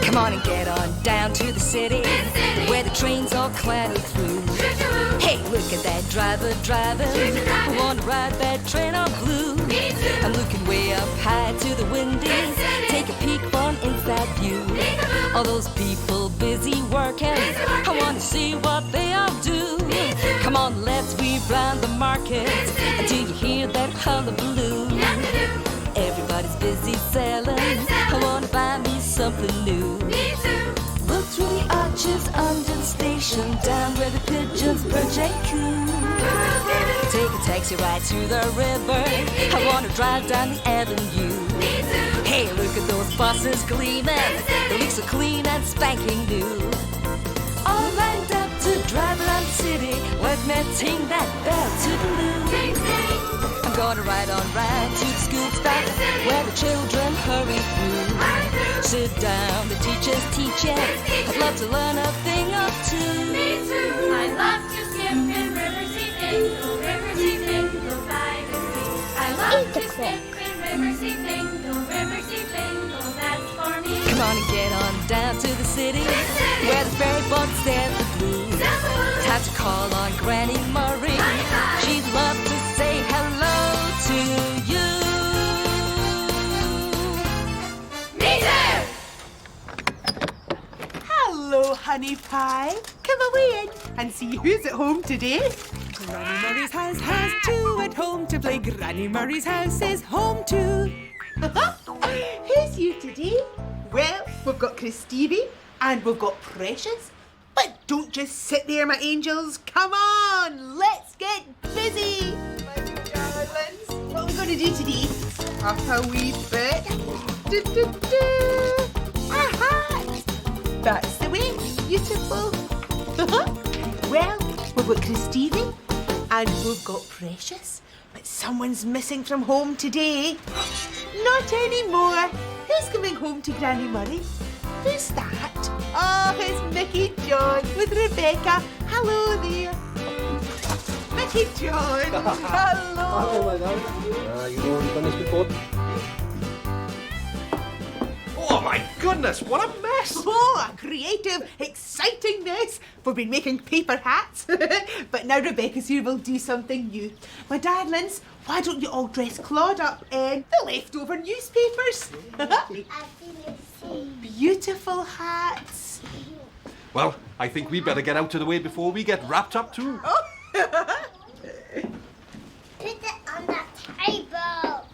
Come on and get on down to the city, where the trains all clatter through. Hey, look at that driver driving. I want to ride that train on blue. I'm looking way up high to the windy. Take a peek for an inside view. All those people busy working, I want to see what they all do. Come on, let's weave round the market. Do you hear that hullabaloo? Everybody's busy selling. I want to buy me something new. Look through the arches under the station, down where the pigeons perch and coo. Take a taxi ride to the river. I want to drive down the avenue. Hey, look at those buses gleaming. They look so clean and spanking new. All lined up to drive around the city. Let me ting that bell toodaloo. I'm gonna ride on right to the school stop, where the children hurry through. Sit down, the teacher's teaching. I'd love to learn a thing or two. Me too. I love to skip in Riverseafingal, Riverseafingal by the sea. I love to skip in Riverseafingal, Riverseafingal, that's for me. Come on and get on down to the city, where the ferry boat stands the blue. Time to call on Granny Murray. She'd love to say hello to you. Me too. Hello, honey pie. Come away in and see who's at home today. Granny Murray's house has two at home to play. Granny Murray's house is home too. Who's you today? Well, we've got Christine and we've got Precious. But don't just sit there, my angels. Come on, let's get busy. My darlings, what are we going to do today? Up a wee bit. A hat. That's the way. Beautiful. Well, we've got Christine and we've got Precious. But someone's missing from home today. Not anymore. Who's coming home to Granny Murray? Who's that? Oh, it's Mickey John with Rebecca. Hello there. Mickey John. Hello. Hello, my darling. You know we've done this before. Oh my goodness, what a mess! Oh, a creative, exciting mess. We've been making paper hats, but now Rebecca's here, we'll do something new. My darlings, why don't you all dress Claude up in the leftover newspapers? Beautiful hats. Well, I think we better get out of the way before we get wrapped up too. Put it on the table.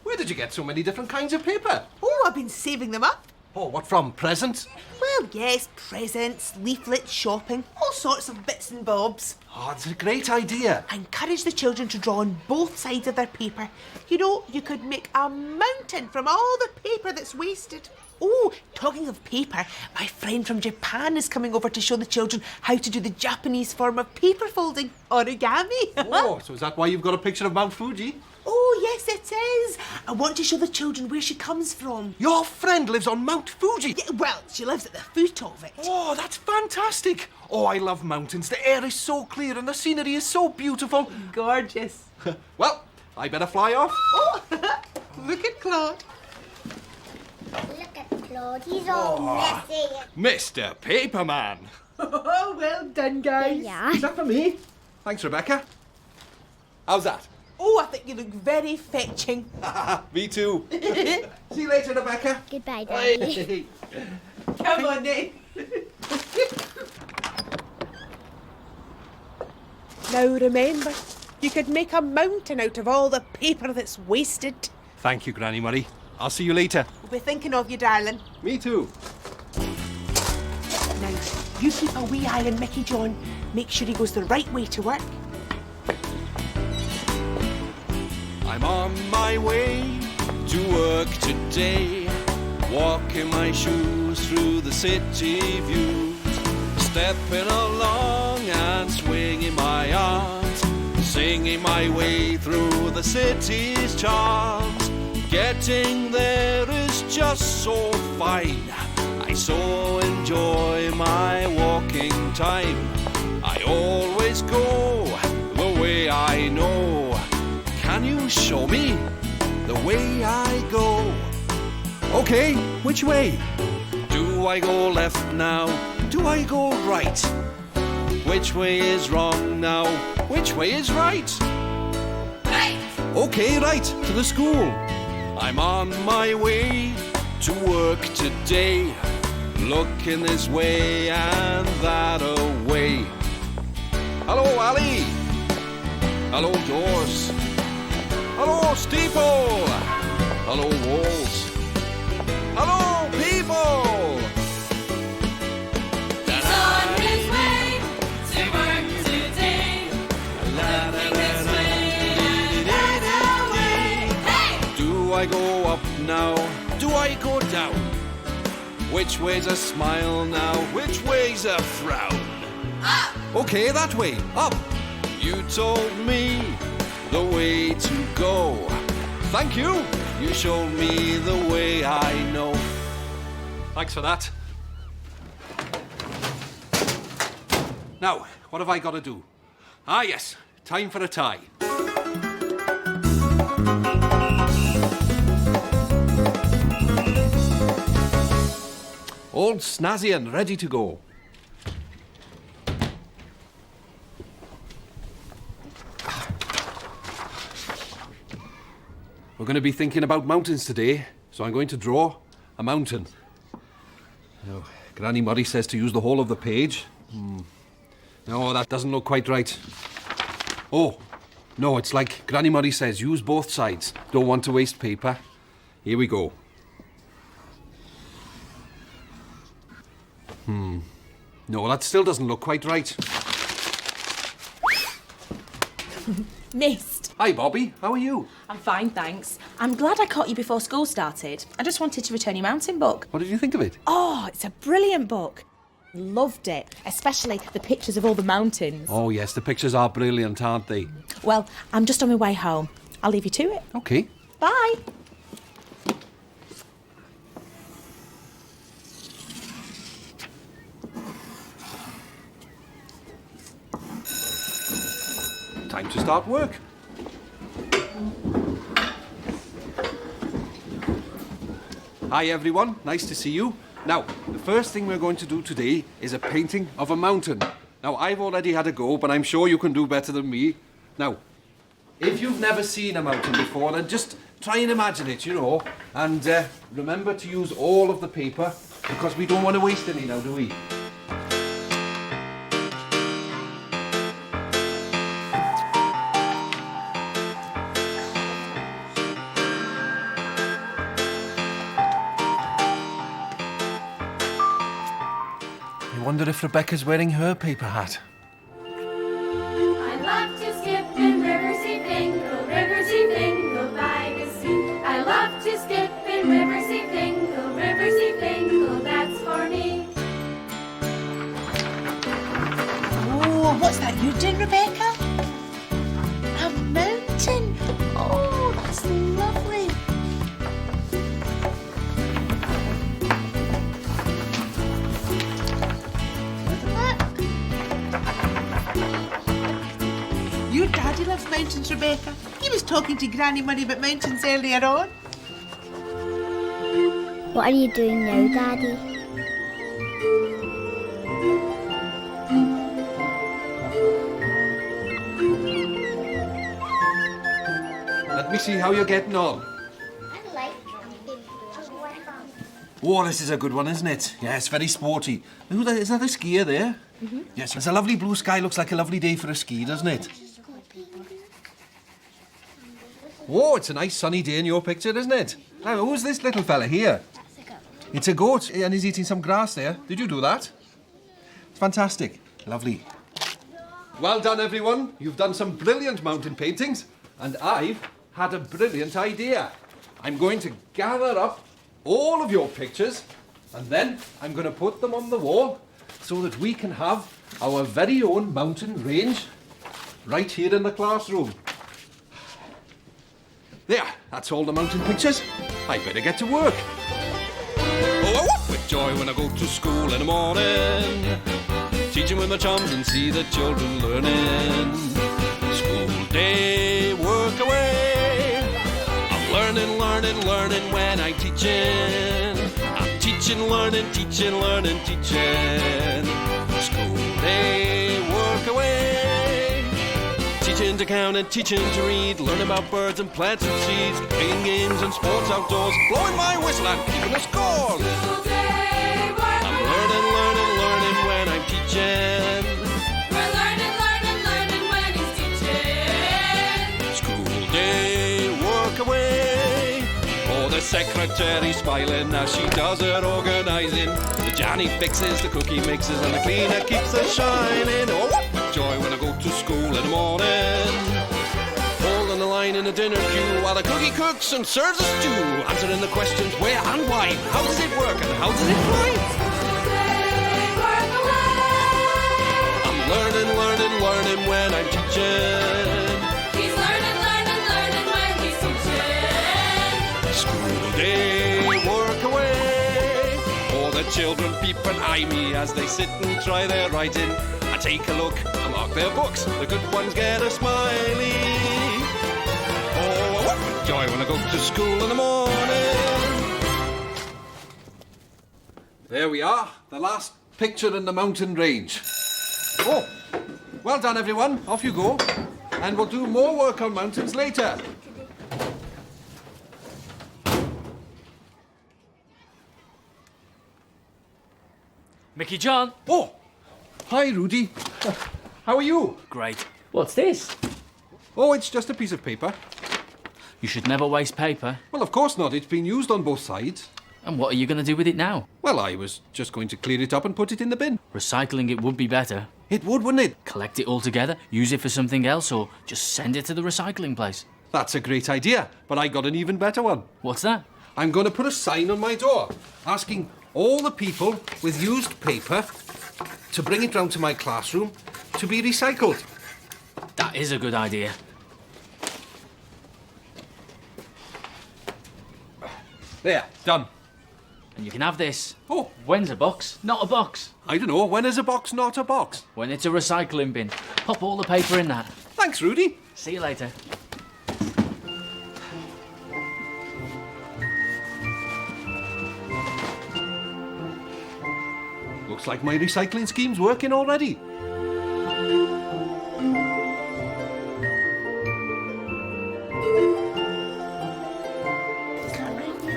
Where did you get so many different kinds of paper? Oh, I've been saving them up. Oh, what from? Presents? Well, yes, presents, leaflets, shopping, all sorts of bits and bobs. Oh, it's a great idea. I encourage the children to draw on both sides of their paper. You know, you could make a mountain from all the paper that's wasted. Oh, talking of paper, my friend from Japan is coming over to show the children how to do the Japanese form of paper folding, origami. Oh, so is that why you've got a picture of Mount Fuji? Oh, yes, it is. I want to show the children where she comes from. Your friend lives on Mount Fuji? Yeah, well, she lives at the foot of it. Oh, that's fantastic. Oh, I love mountains. The air is so clear and the scenery is so beautiful. Gorgeous. Well, I better fly off. Oh, look at Claude. Look at Claude, he's all messy. Mr. Paperman. Oh, well done, guys. Yeah. Is that for me? Thanks, Rebecca. How's that? Oh, I think you look very fetching. Me too. See you later, Rebecca. Goodbye, Daddy. Hey. Come on, then. Now remember, you could make a mountain out of all the paper that's wasted. Thank you, Granny Murray. I'll see you later. We'll be thinking of you, darling. Me too. Now, you keep a wee eye on Mickey John. Make sure he goes the right way to work. I'm on my way to work today, walking my shoes through the city views, stepping along and swinging my arms, singing my way through the city's charms. Getting there is just so fine, I so enjoy my walking time. I always go the way I know. Can you show me the way I go? Okay, which way? Do I go left now? Do I go right? Which way is wrong now? Which way is right? Right. Okay, right, to the school. I'm on my way to work today. Looking this way and that away. Hello, Ali. Hello, doors. Hello, steeple. Hello, walls. Hello, people. He's on his way to work today. Looking this way and that way. Hey! Do I go up now? Do I go down? Which way's a smile now? Which way's a frown? Up. Okay, that way, up. You told me the way to go. Thank you. You showed me the way I know. Thanks for that. Now, what have I got to do? Ah, yes, time for a tie. All snazzy and ready to go. We're going to be thinking about mountains today, so I'm going to draw a mountain. Now, Granny Murray says to use the whole of the page. No, that doesn't look quite right. Oh, no, it's like Granny Murray says, use both sides. Don't want to waste paper. Here we go. No, that still doesn't look quite right. Missed. Hi, Bobby. How are you? I'm fine, thanks. I'm glad I caught you before school started. I just wanted to return your mountain book. What did you think of it? Oh, it's a brilliant book. Loved it, especially the pictures of all the mountains. Oh, yes, the pictures are brilliant, aren't they? Well, I'm just on my way home. I'll leave you to it. Okay. Bye. Time to start work. Hi, everyone. Nice to see you. Now, the first thing we're going to do today is a painting of a mountain. Now, I've already had a go, but I'm sure you can do better than me. Now, if you've never seen a mountain before, then just try and imagine it, you know. And remember to use all of the paper, because we don't want to waste any now, do we? I wonder if Rebecca's wearing her paper hat. I love to skip in Riverseafingal by the sea. I love to skip in Riverseafingal, that's for me. Oh, what's that you're doing, Rebecca? A mountain. Oh, that's lovely. Your daddy loves mountains, Rebecca. He was talking to Granny Murray about mountains earlier on. What are you doing now, Daddy? Let me see how you're getting on. I like Oh, this is a good one, isn't it? Yes, very sporty. Is that a skier there? Mm-hmm. Yes, it's a lovely blue sky. Looks like a lovely day for a ski, doesn't it? Whoa, it's a nice sunny day in your picture, isn't it? Now, who's this little fella here? It's a goat, and he's eating some grass there. Did you do that? It's fantastic. Lovely. Well done, everyone. You've done some brilliant mountain paintings, and I've had a brilliant idea. I'm going to gather up all of your pictures, and then I'm going to put them on the wall so that we can have our very own mountain range right here in the classroom. There, that's all the mountain pictures. I better get to work. Oh, I walk with joy when I go to school in the morning, teaching with my chums and see the children learning. School day, work away. I'm learning learning, learning, learning when I'm teaching. I'm teaching, learning, teaching, learning, teaching. School day, work away. Teaching to count and teaching to read. Learn about birds and plants and seeds. Playing games and sports outdoors. Blowing my whistle and keeping the score. School day, work I'm away. learning, learning, learning when I'm teaching. We're learning, learning, learning when he's teaching. School day, work away. Oh, the secretary's smiling as she does her organising. The Johnny fixes, the cookie mixes, and the cleaner keeps us shining. Oh, what joy when I go to school in the morning. Holding the line in the dinner queue while the cookie cooks and serves the stew. Answering the questions where and why. How does it work and how does it fly? School day, work away. I'm learning, learning, learning when I'm teaching. He's learning, learning, learning when he's teaching. School day, work away. Oh, the children peep and eye me as they sit and try their writing. I take a look, I mark their books. The good ones get a smiley. Oh, what joy when I go to school in the morning. There we are, the last picture in the mountain range. Oh, well done everyone, off you go. And we'll do more work on mountains later. Mickey John. Oh, hi Rudy. How are you? Great. What's this? Oh, it's just a piece of paper. You should never waste paper. Well, of course not, it's been used on both sides. And what are you going to do with it now? Well, I was just going to clear it up and put it in the bin. Recycling it would be better. It would, wouldn't it? Collect it all together, use it for something else, or just send it to the recycling place. That's a great idea, but I got an even better one. What's that? I'm going to put a sign on my door asking all the people with used paper to bring it round to my classroom to be recycled. That is a good idea. There, done. And you can have this. Oh, When's a box? Not a box. I don't know. When is a box not a box? When it's a recycling bin. Pop all the paper in that. Thanks, Rudy. See you later. Looks like my recycling scheme's working already.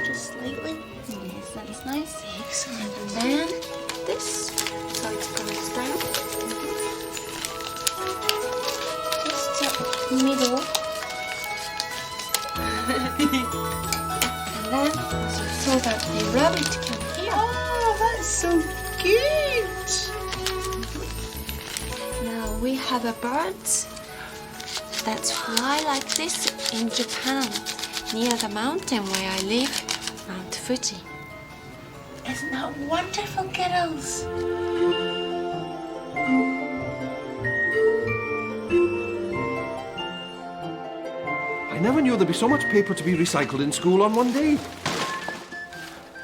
Just slightly. Yes, that's nice. Excellent. And then this, so it goes down. Just middle. And then so that the rabbit can hear. Oh, that's so cute. Now we have a bird that fly like this in Japan, near the mountain where I live. Mount Fuji. Isn't that wonderful, kiddos? I never knew there'd be so much paper to be recycled in school on one day.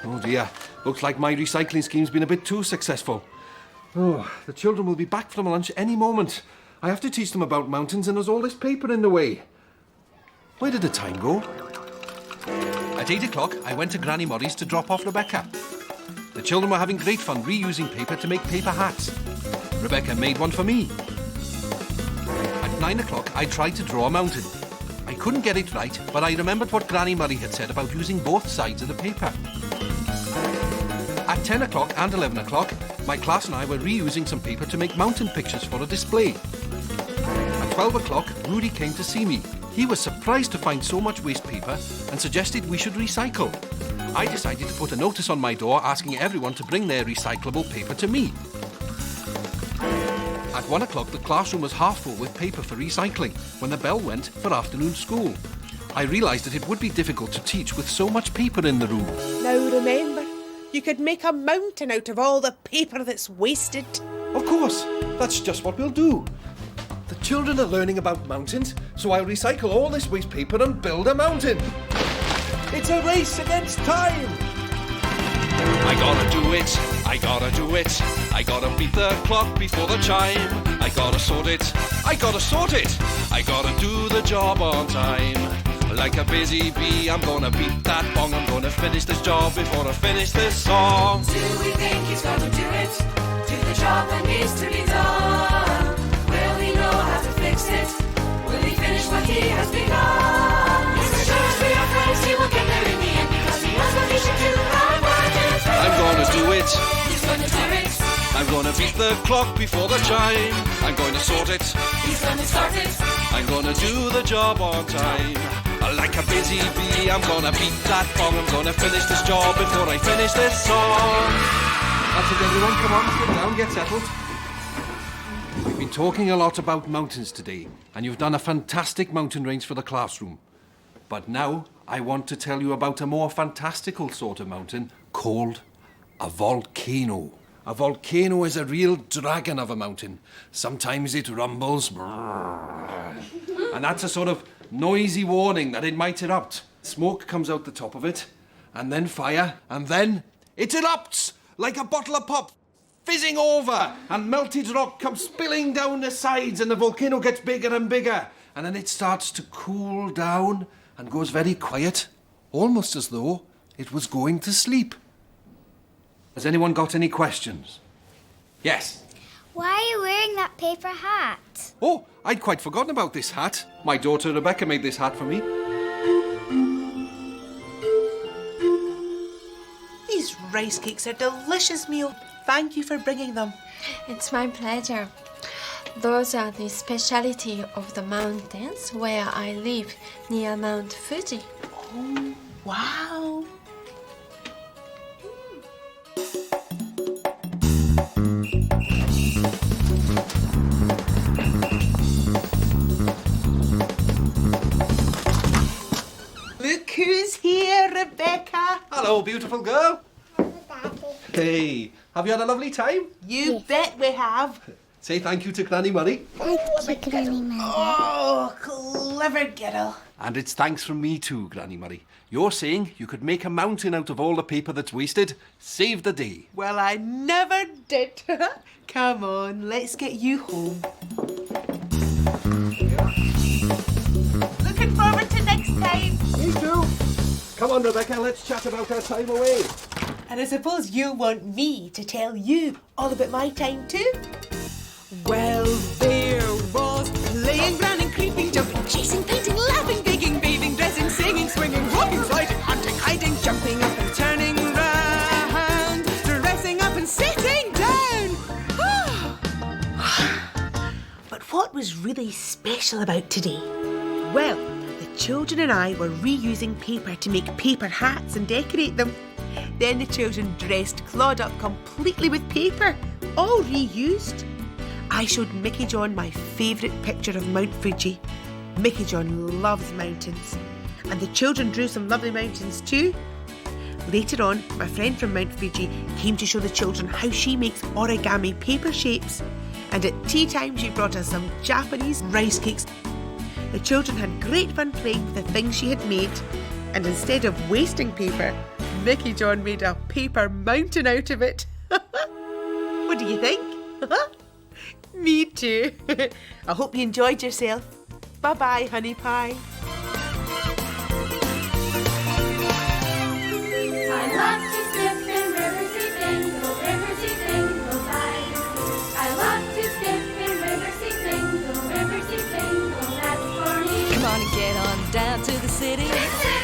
Oh dear, looks like my recycling scheme's been a bit too successful. Oh, the children will be back from lunch any moment. I have to teach them about mountains and there's all this paper in the way. Where did the time go? At 8 o'clock, I went to Granny Morrie's to drop off Rebecca. The children were having great fun reusing paper to make paper hats. Rebecca made one for me. At 9 o'clock, I tried to draw a mountain. I couldn't get it right, but I remembered what Granny Murray had said about using both sides of the paper. At 10 o'clock and 11 o'clock, my class and I were reusing some paper to make mountain pictures for a display. At 12 o'clock, Rudy came to see me. He was surprised to find so much waste paper and suggested we should recycle. I decided to put a notice on my door asking everyone to bring their recyclable paper to me. At 1 o'clock, the classroom was half full with paper for recycling when the bell went for afternoon school. I realised that it would be difficult to teach with so much paper in the room. Now remember, you could make a mountain out of all the paper that's wasted. Of course, that's just what we'll do. The children are learning about mountains, so I'll recycle all this waste paper and build a mountain. It's a race against time. I gotta do it, I gotta do it. I gotta beat the clock before the chime. I gotta sort it, I gotta sort it. I gotta do the job on time. Like a busy bee, I'm gonna beat that bong. I'm gonna finish this job before I finish this song. Do we think he's gonna do it? Do the job that needs to be done? Will he know how to fix it? Will he finish what he has begun? Yes, as sure as we are friends, he will get there in the end because he knows what he should do. I'm gonna do it. He's gonna do it. I'm gonna beat the clock before the chime. I'm going to sort it. He's gonna start it. I'm gonna do the job on time. Like a busy bee, I'm gonna beat that bong. I'm gonna finish this job before I finish this song. That's it, everyone. Come on, sit down, get settled. We've been talking a lot about mountains today, and you've done a fantastic mountain range for the classroom. But now I want to tell you about a more fantastical sort of mountain called a volcano. A volcano is a real dragon of a mountain. Sometimes it rumbles, and that's a sort of noisy warning that it might erupt. Smoke comes out the top of it, and then fire, and then it erupts like a bottle of pop, fizzing over, and melted rock comes spilling down the sides, and the volcano gets bigger and bigger, and then it starts to cool down and goes very quiet, almost as though it was going to sleep. Has anyone got any questions? Yes? Why are you wearing that paper hat? Oh, I'd quite forgotten about this hat. My daughter Rebecca made this hat for me. These rice cakes are a delicious meal. Thank you for bringing them. It's my pleasure. Those are the speciality of the mountains where I live, near Mount Fuji. Oh, wow. Look who's here, Rebecca. Hello, beautiful girl. Hey, have you had a lovely time? You bet we have. Say thank you to Granny Murray. Thank you, Granny Mother. Oh, clever girl. And it's thanks from me too, Granny Murray. You're saying you could make a mountain out of all the paper that's wasted. Save the day. Well, I never did. Come on, let's get you home. Looking forward to next time. Me too. Come on, Rebecca, let's chat about our time away. And I suppose you want me to tell you all about my time too? Well, there was playing, running, creeping, jumping, chasing, painting, laughing, digging, bathing, dressing, singing, swinging, walking, sliding, hunting, hiding, jumping up and turning round, dressing up and sitting down. But what was really special about today? Well, the children and I were reusing paper to make paper hats and decorate them. Then the children dressed Claude up completely with paper, all reused. I showed Mickey John my favourite picture of Mount Fuji. Mickey John loves mountains. And the children drew some lovely mountains too. Later on, my friend from Mount Fuji came to show the children how she makes origami paper shapes. And at tea time, she brought us some Japanese rice cakes. The children had great fun playing with the things she had made. And instead of wasting paper, Mickey John made a paper mountain out of it. What do you think? Me too. I hope you enjoyed yourself. Bye-bye, honey pie. I love to skip in Riverseafingal, Riverseafingal by the sea. I love to skip in Riverseafingal, that's for me. Come on and get on down to the city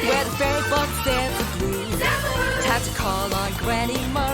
where the fairy folks dance the blues. Time to call on Granny Mom.